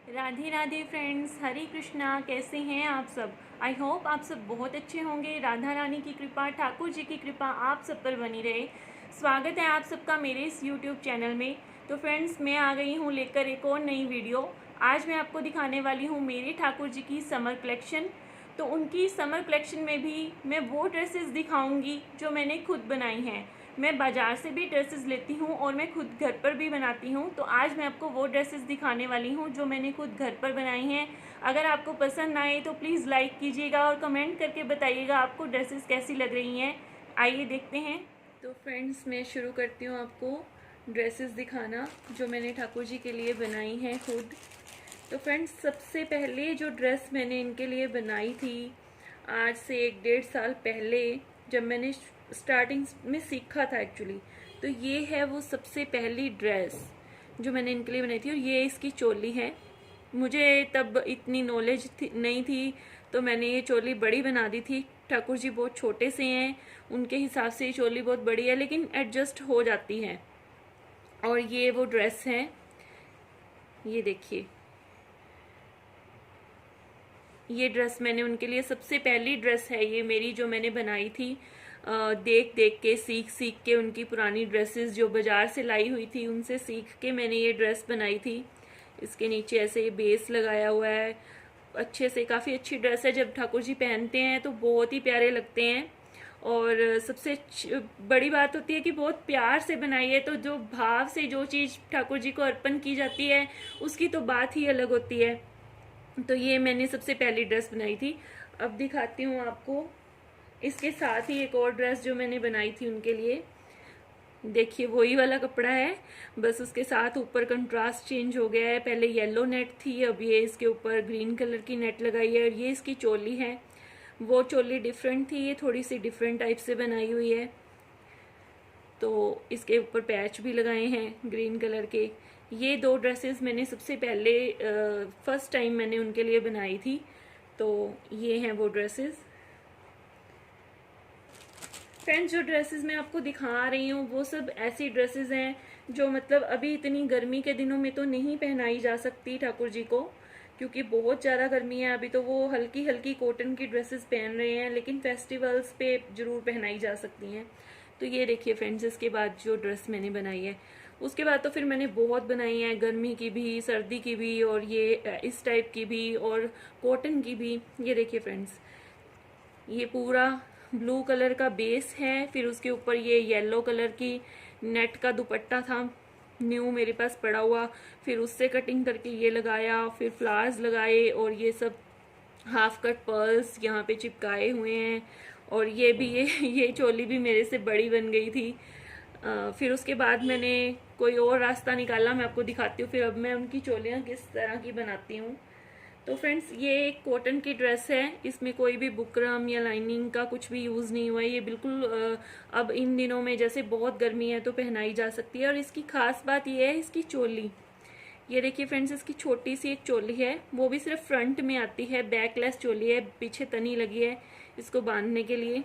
Radhe Radhe friends, हरे कृष्णा। कैसे हैं आप सब? आई होप आप सब बहुत अच्छे होंगे। राधा रानी की कृपा, ठाकुर जी की कृपा आप सब पर बनी रहे। स्वागत है आप सबका मेरे इस यूट्यूब चैनल में। तो फ्रेंड्स, मैं आ गई हूँ लेकर एक और नई वीडियो। आज मैं आपको दिखाने वाली हूँ मेरे ठाकुर जी की समर कलेक्शन। तो उनकी समर कलेक्शन में भी मैं वो ड्रेसेस दिखाऊंगी जो मैंने खुद बनाई हैं। मैं बाज़ार से भी ड्रेसेस लेती हूँ और मैं खुद घर पर भी बनाती हूँ। तो आज मैं आपको वो ड्रेसेस दिखाने वाली हूँ जो मैंने खुद घर पर बनाई हैं। अगर आपको पसंद आए तो प्लीज़ लाइक कीजिएगा और कमेंट करके बताइएगा आपको ड्रेसेस कैसी लग रही हैं। आइए देखते हैं। तो फ्रेंड्स, मैं शुरू करती हूँ आपको ड्रेसेस दिखाना जो मैंने ठाकुर जी के लिए बनाई हैं खुद। तो फ्रेंड्स, सबसे पहले जो ड्रेस मैंने इनके लिए बनाई थी आज से 1-1.5 साल पहले, जब मैंने स्टार्टिंग में सीखा था एक्चुअली, तो ये है वो सबसे पहली ड्रेस जो मैंने इनके लिए बनाई थी। और ये इसकी चोली है। मुझे तब इतनी नॉलेज नहीं थी, तो मैंने ये चोली बड़ी बना दी थी। ठाकुर जी बहुत छोटे से हैं, उनके हिसाब से ये चोली बहुत बड़ी है, लेकिन एडजस्ट हो जाती है। और ये वो ड्रेस है, ये देखिए। ये ड्रेस मैंने उनके लिए, सबसे पहली ड्रेस है ये मेरी जो मैंने बनाई थी। देख देख के, सीख सीख के, उनकी पुरानी ड्रेसेस जो बाजार से लाई हुई थी उनसे सीख के मैंने ये ड्रेस बनाई थी। इसके नीचे ऐसे ये बेस लगाया हुआ है अच्छे से। काफ़ी अच्छी ड्रेस है, जब ठाकुर जी पहनते हैं तो बहुत ही प्यारे लगते हैं। और सबसे बड़ी बात होती है कि बहुत प्यार से बनाई है, तो जो भाव से जो चीज़ ठाकुर जी को अर्पण की जाती है उसकी तो बात ही अलग होती है। तो ये मैंने सबसे पहली ड्रेस बनाई थी। अब दिखाती हूँ आपको इसके साथ ही एक और ड्रेस जो मैंने बनाई थी उनके लिए। देखिए, वही वाला कपड़ा है, बस उसके साथ ऊपर कंट्रास्ट चेंज हो गया है। पहले येलो नेट थी, अब ये इसके ऊपर ग्रीन कलर की नेट लगाई है। और ये इसकी चोली है। वो चोली डिफरेंट थी, ये थोड़ी सी डिफरेंट टाइप से बनाई हुई है। तो इसके ऊपर पैच भी लगाए हैं ग्रीन कलर के। ये दो ड्रेसेस मैंने सबसे पहले फर्स्ट टाइम मैंने उनके लिए बनाई थी। तो ये हैं वो ड्रेसेस। फ्रेंड्स, जो ड्रेसेस मैं आपको दिखा रही हूँ वो सब ऐसी ड्रेसेस हैं जो मतलब अभी इतनी गर्मी के दिनों में तो नहीं पहनाई जा सकती ठाकुर जी को, क्योंकि बहुत ज़्यादा गर्मी है। अभी तो वो हल्की हल्की कॉटन की ड्रेसेस पहन रहे हैं, लेकिन फेस्टिवल्स पे ज़रूर पहनाई जा सकती हैं। तो ये देखिए फ्रेंड्स, इसके बाद जो ड्रेस मैंने बनाई है, उसके बाद तो फिर मैंने बहुत बनाई है, गर्मी की भी, सर्दी की भी, और ये इस टाइप की भी, और कॉटन की भी। ये देखिए फ्रेंड्स, ये पूरा ब्लू कलर का बेस है, फिर उसके ऊपर ये येलो कलर की नेट का दुपट्टा था न्यू मेरे पास पड़ा हुआ, फिर उससे कटिंग करके ये लगाया, फिर फ्लावर्स लगाए, और ये सब हाफ कट पर्ल्स यहाँ पे चिपकाए हुए हैं। और ये भी ये चोली भी मेरे से बड़ी बन गई थी। फिर उसके बाद मैंने कोई और रास्ता निकाला, मैं आपको दिखाती हूँ फिर अब मैं उनकी चोलियाँ किस तरह की बनाती हूँ। तो फ्रेंड्स, ये एक कॉटन की ड्रेस है, इसमें कोई भी बुकरम या लाइनिंग का कुछ भी यूज़ नहीं हुआ है। ये बिल्कुल अब इन दिनों में जैसे बहुत गर्मी है तो पहनाई जा सकती है। और इसकी खास बात ये है इसकी चोली। ये देखिए फ्रेंड्स, इसकी छोटी सी एक चोली है, वो भी सिर्फ फ्रंट में आती है, बैकलेस चोली है, पीछे तनी लगी है इसको बांधने के लिए।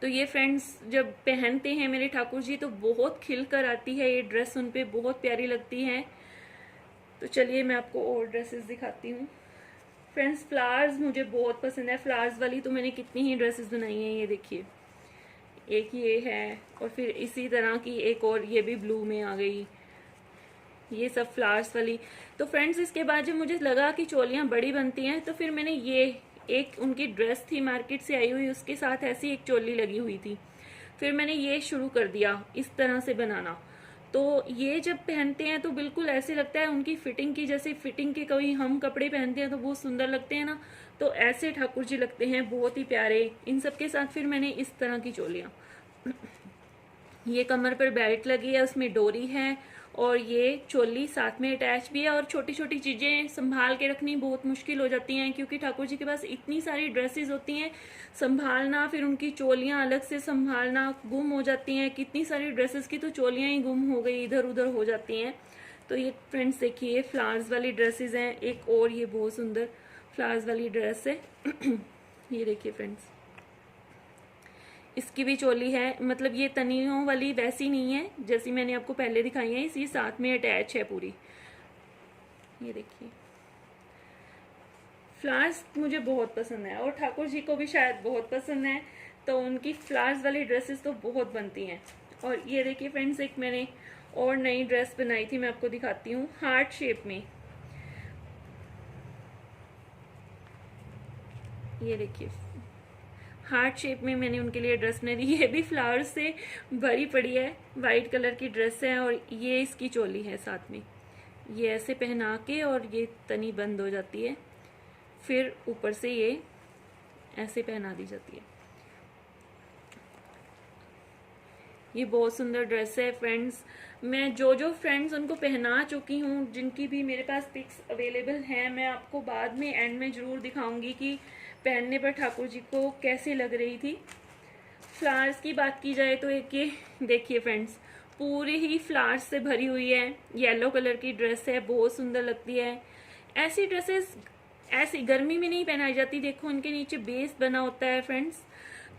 तो ये फ्रेंड्स जब पहनते हैं मेरे ठाकुर जी तो बहुत खिल कर आती है ये ड्रेस, उन पे बहुत प्यारी लगती है। तो चलिए मैं आपको और ड्रेसेस दिखाती हूँ। फ्रेंड्स, फ्लावर्स मुझे बहुत पसंद है, फ्लावर्स वाली तो मैंने कितनी ही ड्रेसेस बनाई हैं। ये देखिए, एक ये है, और फिर इसी तरह की एक और, ये भी ब्लू में आ गई, ये सब फ्लावर्स वाली। तो फ्रेंड्स, इसके बाद जब मुझे लगा कि चोलियाँ बड़ी बनती हैं तो फिर मैंने ये एक उनकी ड्रेस थी मार्केट से आई हुई, उसके साथ ऐसी एक चोली लगी हुई थी, फिर मैंने ये शुरू कर दिया इस तरह से बनाना। तो ये जब पहनते हैं तो बिल्कुल ऐसे लगता है उनकी फिटिंग की, जैसे फिटिंग के कोई हम कपड़े पहनते हैं तो बहुत सुंदर लगते हैं ना, तो ऐसे ठाकुर जी लगते हैं, बहुत ही प्यारे। इन सब के साथ फिर मैंने इस तरह की चोलियाँ, ये कमर पर बेल्ट लगी है, उसमें डोरी है, और ये चोली साथ में अटैच भी है। और छोटी छोटी चीज़ें संभाल के रखनी बहुत मुश्किल हो जाती हैं, क्योंकि ठाकुर जी के पास इतनी सारी ड्रेसेस होती हैं, संभालना, फिर उनकी चोलियाँ अलग से संभालना, गुम हो जाती हैं। कितनी सारी ड्रेसेस की तो चोलियाँ ही गुम हो गई, इधर उधर हो जाती हैं। तो ये फ्रेंड्स देखिए, फ्लावर्स वाली ड्रेसेस हैं। एक और ये बहुत सुंदर फ्लावर्स वाली ड्रेस है ये देखिए फ्रेंड्स, इसकी भी चोली है, मतलब ये तनियों वाली वैसी नहीं है जैसी मैंने आपको पहले दिखाई है, इसी साथ में अटैच है पूरी। ये देखिए, फ्लावर्स मुझे बहुत पसंद है और ठाकुर जी को भी शायद बहुत पसंद है, तो उनकी फ्लावर्स वाली ड्रेसेस तो बहुत बनती हैं। और ये देखिए फ्रेंड्स, एक मैंने और नई ड्रेस बनाई थी, मैं आपको दिखाती हूँ, हार्ट शेप में। ये देखिए, हार्ट शेप में मैंने उनके लिए ड्रेस बनाई थी। ये भी फ्लावर्स से भरी पड़ी है, वाइट कलर की ड्रेस है और ये इसकी चोली है साथ में। ये ऐसे पहना के और ये तनी बंद हो जाती है, फिर ऊपर से ये ऐसे पहना दी जाती है। ये बहुत सुंदर ड्रेस है फ्रेंड्स। मैं जो फ्रेंड्स उनको पहना चुकी हूँ, जिनकी भी मेरे पास पिक्स अवेलेबल हैं, मैं आपको बाद में एंड में ज़रूर दिखाऊंगी कि पहनने पर ठाकुर जी को कैसी लग रही थी। फ्लावर्स की बात की जाए तो एक ये देखिए फ्रेंड्स, पूरी ही फ्लावर्स से भरी हुई है, येलो कलर की ड्रेस है, बहुत सुंदर लगती है। ऐसी ड्रेसेस ऐसी गर्मी में नहीं पहनाई जाती। देखो उनके नीचे बेस बना होता है फ्रेंड्स,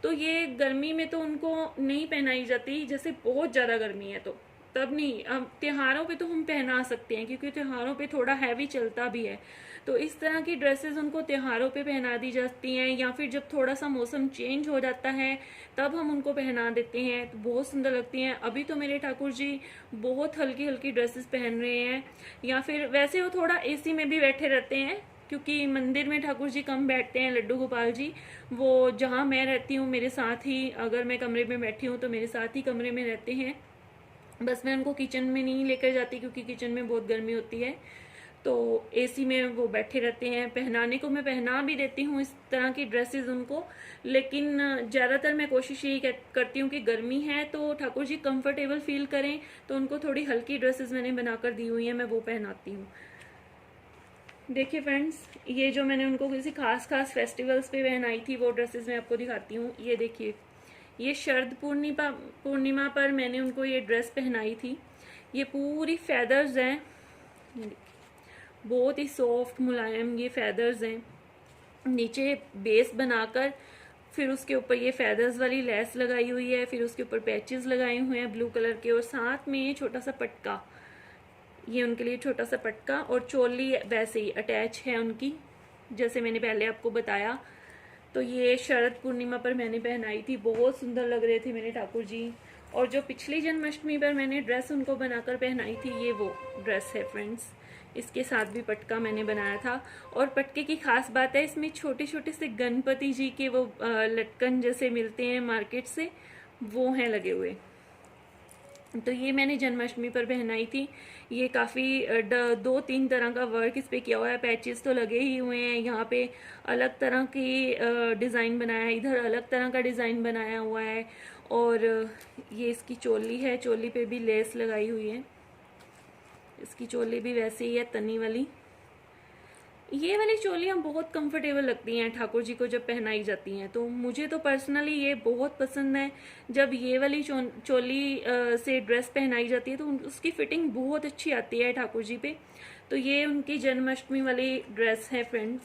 तो ये गर्मी में तो उनको नहीं पहनाई जाती, जैसे बहुत ज़्यादा गर्मी है तो तब नहीं। अब त्योहारों पे तो हम पहना सकते हैं क्योंकि त्योहारों पे थोड़ा हैवी चलता भी है, तो इस तरह की ड्रेसेस उनको त्योहारों पे पहना दी जाती हैं, या फिर जब थोड़ा सा मौसम चेंज हो जाता है तब हम उनको पहना देते हैं, तो बहुत सुंदर लगती हैं। अभी तो मेरे ठाकुर जी बहुत हल्की हल्की ड्रेसेस पहन रहे हैं, या फिर वैसे वो थोड़ा एसी में भी बैठे रहते हैं क्योंकि मंदिर में ठाकुर जी कम बैठते हैं, लड्डू गोपाल जी। वो जहाँ मैं रहती हूँ मेरे साथ ही, अगर मैं कमरे में बैठी हूँ तो मेरे साथ ही कमरे में रहते हैं। बस मैं उनको किचन में नहीं लेकर जाती क्योंकि किचन में बहुत गर्मी होती है, तो एसी में वो बैठे रहते हैं। पहनाने को मैं पहना भी देती हूँ इस तरह की ड्रेसेस उनको, लेकिन ज़्यादातर मैं कोशिश यही करती हूँ कि गर्मी है तो ठाकुर जी कंफर्टेबल फील करें, तो उनको थोड़ी हल्की ड्रेसेस मैंने बनाकर दी हुई हैं, मैं वो पहनाती हूँ। देखिए फ्रेंड्स, ये जो मैंने उनको किसी खास फेस्टिवल्स पे पहनाई थी वो ड्रेसेस मैं आपको दिखाती हूँ। ये देखिए, ये शरद पूर्णिमा पर मैंने उनको ये ड्रेस पहनाई थी। ये पूरी फेदर्स हैं, बहुत ही सॉफ्ट मुलायम ये फेदर्स हैं। नीचे बेस बनाकर फिर उसके ऊपर ये फेदर्स वाली लेस लगाई हुई है, फिर उसके ऊपर पैचेस लगाए हुए हैं ब्लू कलर के, और साथ में ये छोटा सा पटका, ये उनके लिए छोटा सा पटका, और चोली वैसे ही अटैच है उनकी, जैसे मैंने पहले आपको बताया। तो ये शरद पूर्णिमा पर मैंने पहनाई थी, बहुत सुंदर लग रहे थे मेरे ठाकुर जी। और जो पिछली जन्माष्टमी पर मैंने ड्रेस उनको बनाकर पहनाई थी, ये वो ड्रेस है फ्रेंड्स। इसके साथ भी पटका मैंने बनाया था, और पटके की खास बात है इसमें छोटे छोटे से गणपति जी के वो लटकन जैसे मिलते हैं मार्केट से, वो हैं लगे हुए। तो ये मैंने जन्माष्टमी पर पहनाई थी। ये काफ़ी 2-3 तरह का वर्क इस पे किया हुआ है, पैचेस तो लगे ही हुए हैं। यहाँ पे अलग तरह की डिज़ाइन बनाया है, इधर अलग तरह का डिज़ाइन बनाया हुआ है, और ये इसकी चोली है, चोली पे भी लेस लगाई हुई है। इसकी चोली भी वैसे ही है, तनी वाली। ये वाली चोलियाँ बहुत कंफर्टेबल लगती हैं ठाकुर जी को जब पहनाई जाती हैं, तो मुझे तो पर्सनली ये बहुत पसंद है। जब ये वाली चोली से ड्रेस पहनाई जाती है तो उसकी फिटिंग बहुत अच्छी आती है ठाकुर जी पे। तो ये उनकी जन्माष्टमी वाली ड्रेस है फ्रेंड्स।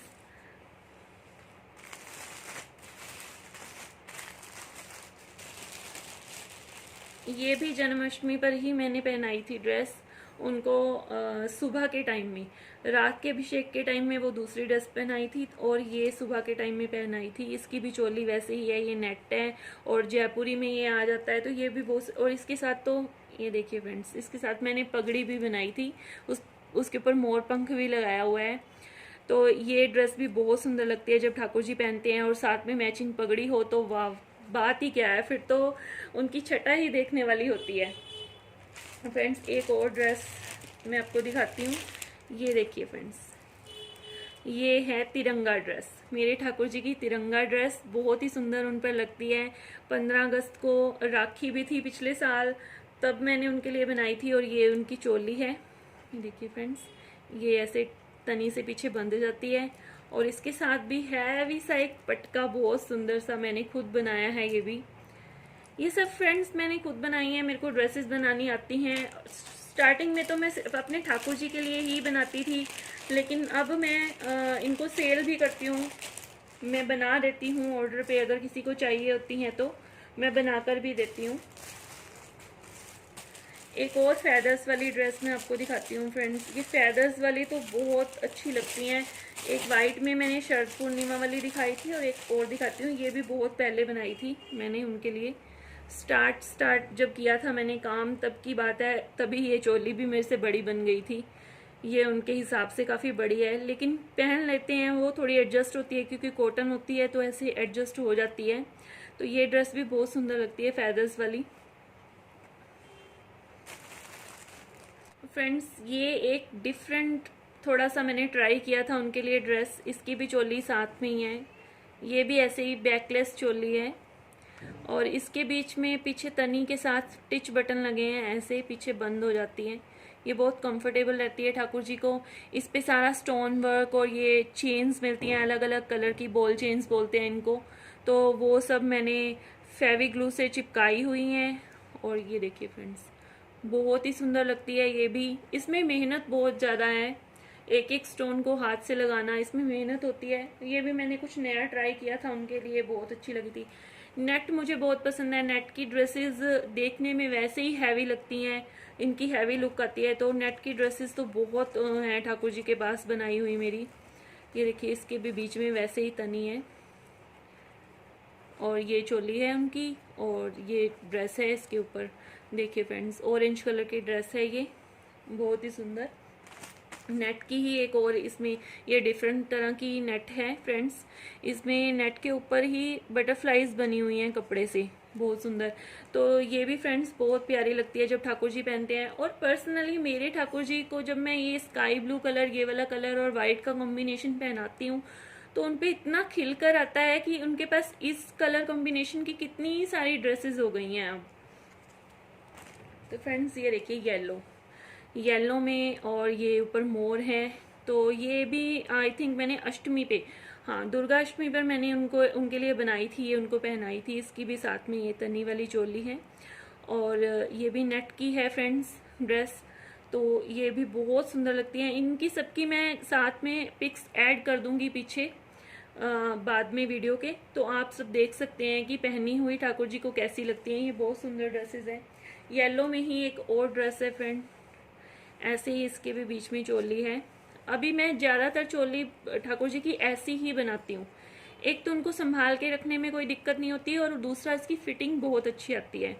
ये भी जन्माष्टमी पर ही मैंने पहनाई थी ड्रेस उनको, सुबह के टाइम में। रात के अभिषेक के टाइम में वो दूसरी ड्रेस पहनाई थी, और ये सुबह के टाइम में पहनाई थी। इसकी भी चोली वैसे ही है, ये नेट है और जयपुरी में ये आ जाता है, तो ये भी बहुत। और इसके साथ तो ये देखिए फ्रेंड्स, इसके साथ मैंने पगड़ी भी बनाई थी, उसके ऊपर मोर पंख भी लगाया हुआ है। तो ये ड्रेस भी बहुत सुंदर लगती है जब ठाकुर जी पहनते हैं और साथ में मैचिंग पगड़ी हो, तो वाह, बात ही क्या है, फिर तो उनकी छटा ही देखने वाली होती है। फ्रेंड्स, एक और ड्रेस मैं आपको दिखाती हूँ। ये देखिए फ्रेंड्स, ये है तिरंगा ड्रेस, मेरे ठाकुर जी की तिरंगा ड्रेस बहुत ही सुंदर उन पर लगती है। 15 अगस्त को राखी भी थी पिछले साल, तब मैंने उनके लिए बनाई थी, और ये उनकी चोली है। ये देखिए फ्रेंड्स, ये ऐसे तनी से पीछे बंध जाती है, और इसके साथ भी हैवी सा एक पटका, बहुत सुंदर सा, मैंने खुद बनाया है ये भी। ये सब फ्रेंड्स मैंने खुद बनाई हैं, मेरे को ड्रेसेस बनानी आती हैं। स्टार्टिंग में तो मैं सिर्फ अपने ठाकुर जी के लिए ही बनाती थी, लेकिन अब मैं इनको सेल भी करती हूँ, मैं बना देती हूँ ऑर्डर पे, अगर किसी को चाहिए होती हैं तो मैं बनाकर भी देती हूँ। एक और फेदर्स वाली ड्रेस मैं आपको दिखाती हूँ फ्रेंड्स। ये फेदर्स वाली तो बहुत अच्छी लगती हैं। एक वाइट में मैंने शरद पूर्णिमा वाली दिखाई थी और एक और दिखाती हूँ, ये भी बहुत पहले बनाई थी मैंने उनके लिए। स्टार्ट जब किया था मैंने काम तब की बात है, तभी ये चोली भी मेरे से बड़ी बन गई थी। ये उनके हिसाब से काफ़ी बड़ी है, लेकिन पहन लेते हैं, वो थोड़ी एडजस्ट होती है क्योंकि कॉटन होती है तो ऐसे एडजस्ट हो जाती है। तो ये ड्रेस भी बहुत सुंदर लगती है फेदर्स वाली। फ्रेंड्स ये एक डिफरेंट थोड़ा सा मैंने ट्राई किया था उनके लिए ड्रेस। इसकी भी चोली साथ में ही है, ये भी ऐसे ही बैकलेस चोली है और इसके बीच में पीछे तनी के साथ टिच बटन लगे हैं, ऐसे पीछे बंद हो जाती है। ये बहुत कंफर्टेबल रहती है ठाकुर जी को। इस पे सारा स्टोन वर्क और ये चेन्स मिलती हैं अलग अलग कलर की, बॉल चेन्स बोलते हैं इनको। तो वो सब मैंने फेवी ग्लू से चिपकाई हुई हैं। और ये देखिए फ्रेंड्स, बहुत ही सुंदर लगती है ये भी। इसमें मेहनत बहुत ज़्यादा है, एक एक स्टोन को हाथ से लगाना, इसमें मेहनत होती है। ये भी मैंने कुछ नया ट्राई किया था उनके लिए, बहुत अच्छी लगी थी। नेट मुझे बहुत पसंद है, नेट की ड्रेसेस देखने में वैसे ही हैवी लगती हैं, इनकी हैवी लुक आती है। तो नेट की ड्रेसेस तो बहुत हैं ठाकुर जी के पास बनाई हुई मेरी। ये देखिए इसके भी बीच में वैसे ही तनी है और ये चोली है उनकी और ये ड्रेस है इसके ऊपर। देखिए फ्रेंड्स ऑरेंज कलर की ड्रेस है ये, बहुत ही सुंदर। नेट की ही एक और इसमें ये डिफरेंट तरह की नेट है फ्रेंड्स। इसमें नेट के ऊपर ही बटरफ्लाईज बनी हुई हैं कपड़े से, बहुत सुंदर। तो ये भी फ्रेंड्स बहुत प्यारी लगती है जब ठाकुर जी पहनते हैं। और पर्सनली मेरे ठाकुर जी को जब मैं ये स्काई ब्लू कलर, ये वाला कलर और वाइट का कॉम्बिनेशन पहनाती हूँ तो उनपे इतना खिलकर आता है कि उनके पास इस कलर कॉम्बिनेशन की कितनी सारी ड्रेसेस हो गई हैं अब। तो फ्रेंड्स ये देखिए येलो में और ये ऊपर मोर है। तो ये भी आई थिंक मैंने अष्टमी पे, हाँ दुर्गा अष्टमी पर मैंने उनके लिए बनाई थी, ये उनको पहनाई थी। इसकी भी साथ में ये तनी वाली चोली है और ये भी नेट की है फ्रेंड्स ड्रेस। तो ये भी बहुत सुंदर लगती हैं। इनकी सबकी मैं साथ में पिक्स ऐड कर दूंगी पीछे बाद में वीडियो के, तो आप सब देख सकते हैं कि पहनी हुई ठाकुर जी को कैसी लगती हैं। ये बहुत सुंदर ड्रेसेस हैं। येलो में ही एक और ड्रेस है फ्रेंड, ऐसे ही इसके भी बीच में चोली है। अभी मैं ज़्यादातर चोली ठाकुर जी की ऐसी ही बनाती हूँ। एक तो उनको संभाल के रखने में कोई दिक्कत नहीं होती और दूसरा इसकी फिटिंग बहुत अच्छी आती है।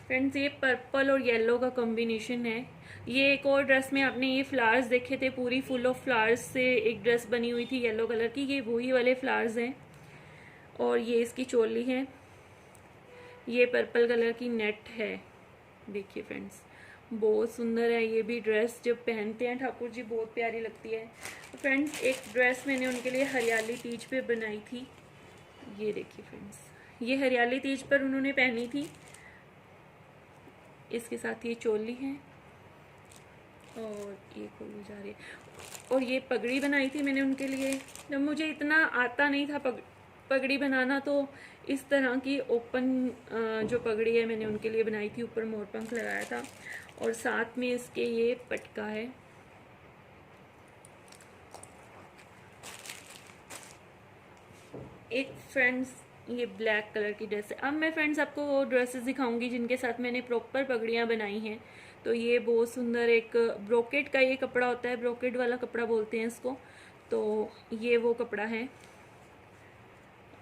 फ्रेंड्स ये पर्पल और येलो का कॉम्बिनेशन है। ये एक और ड्रेस में आपने ये फ्लावर्स देखे थे, पूरी फुल ऑफ फ्लावर्स से एक ड्रेस बनी हुई थी येलो कलर की, ये वही वाले फ्लावर्स हैं। और ये इसकी चोली है, ये पर्पल कलर की नेट है। देखिए फ्रेंड्स बहुत सुंदर है ये भी ड्रेस, जब पहनते हैं ठाकुर जी बहुत प्यारी लगती है। तो फ्रेंड्स एक ड्रेस मैंने उनके लिए हरियाली तीज पे बनाई थी। ये देखिए फ्रेंड्स, ये हरियाली तीज पर उन्होंने पहनी थी। इसके साथ ये चोली है और ये खोली जा रही है। और ये पगड़ी बनाई थी मैंने उनके लिए। जब मुझे इतना आता नहीं था पगड़ी बनाना, तो इस तरह की ओपन जो पगड़ी है मैंने उनके लिए बनाई थी, ऊपर मोरपंख लगाया था और साथ में इसके ये पटका है। एक फ्रेंड्स ये ब्लैक कलर की ड्रेस है। अब मैं फ्रेंड्स आपको वो ड्रेसेस दिखाऊंगी जिनके साथ मैंने प्रॉपर पगड़ियाँ बनाई हैं। तो ये बहुत सुंदर एक ब्रोकेट का ये कपड़ा होता है, ब्रोकेट वाला कपड़ा बोलते हैं इसको। तो ये वो कपड़ा है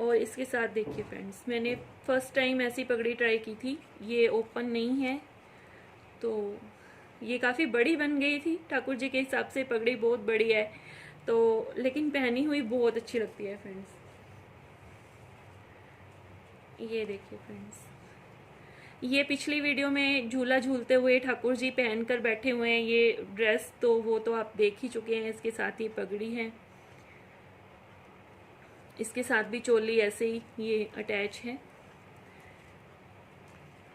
और इसके साथ देखिए फ्रेंड्स मैंने फर्स्ट टाइम ऐसी पगड़ी ट्राई की थी, ये ओपन नहीं है। तो ये काफ़ी बड़ी बन गई थी ठाकुर जी के हिसाब से, पगड़ी बहुत बड़ी है तो, लेकिन पहनी हुई बहुत अच्छी लगती है फ्रेंड्स। ये देखिए फ्रेंड्स, ये पिछली वीडियो में झूला झूलते हुए ठाकुर जी पहनकर बैठे हुए हैं ये ड्रेस, तो वो तो आप देख ही चुके हैं। इसके साथ ये पगड़ी है, इसके साथ भी चोली ऐसे ही ये अटैच है।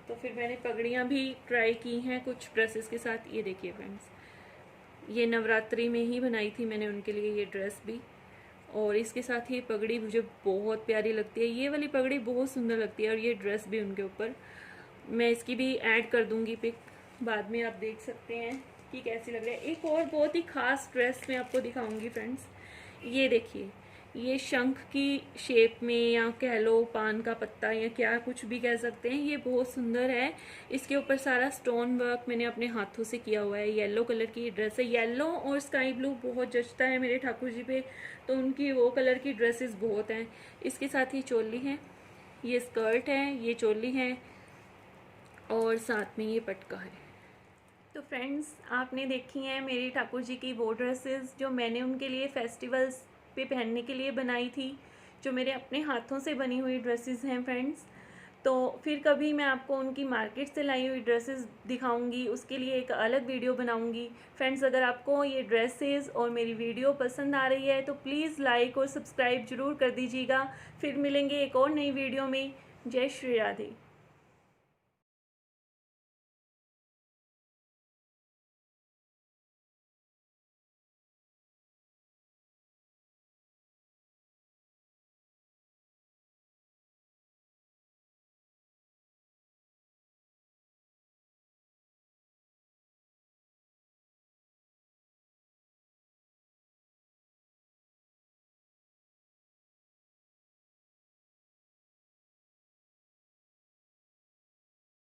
तो फिर मैंने पगड़ियाँ भी ट्राई की हैं कुछ ड्रेसेस के साथ। ये देखिए फ्रेंड्स, ये नवरात्रि में ही बनाई थी मैंने उनके लिए ये ड्रेस भी, और इसके साथ ये पगड़ी मुझे बहुत प्यारी लगती है। ये वाली पगड़ी बहुत सुंदर लगती है और ये ड्रेस भी उनके ऊपर। मैं इसकी भी ऐड कर दूंगी पिक, बाद में आप देख सकते हैं कि कैसी लग रही है। एक और बहुत ही खास ड्रेस मैं आपको दिखाऊंगी फ्रेंड्स। ये देखिए, ये शंख की शेप में, या कह लो पान का पत्ता, या क्या कुछ भी कह सकते हैं। ये बहुत सुंदर है। इसके ऊपर सारा स्टोन वर्क मैंने अपने हाथों से किया हुआ है। येलो कलर की ड्रेस है। येलो और स्काई ब्लू बहुत जचता है मेरे ठाकुर जी पे, तो उनकी वो कलर की ड्रेसेस बहुत हैं। इसके साथ ही चोली है, ये स्कर्ट है, ये चोली है, और साथ में ये पटका है। तो फ्रेंड्स, आपने देखी हैं मेरी ठाकुर जी की वो ड्रेसेस जो मैंने उनके लिए फेस्टिवल्स पे पहनने के लिए बनाई थी, जो मेरे अपने हाथों से बनी हुई ड्रेसेस हैं फ्रेंड्स। तो फिर कभी मैं आपको उनकी मार्केट से लाई हुई ड्रेसेस दिखाऊंगी, उसके लिए एक अलग वीडियो बनाऊंगी। फ्रेंड्स, अगर आपको ये ड्रेसेस और मेरी वीडियो पसंद आ रही है तो प्लीज़ लाइक और सब्सक्राइब ज़रूर कर दीजिएगा। फिर मिलेंगे एक और नई वीडियो में। जय श्री राधे।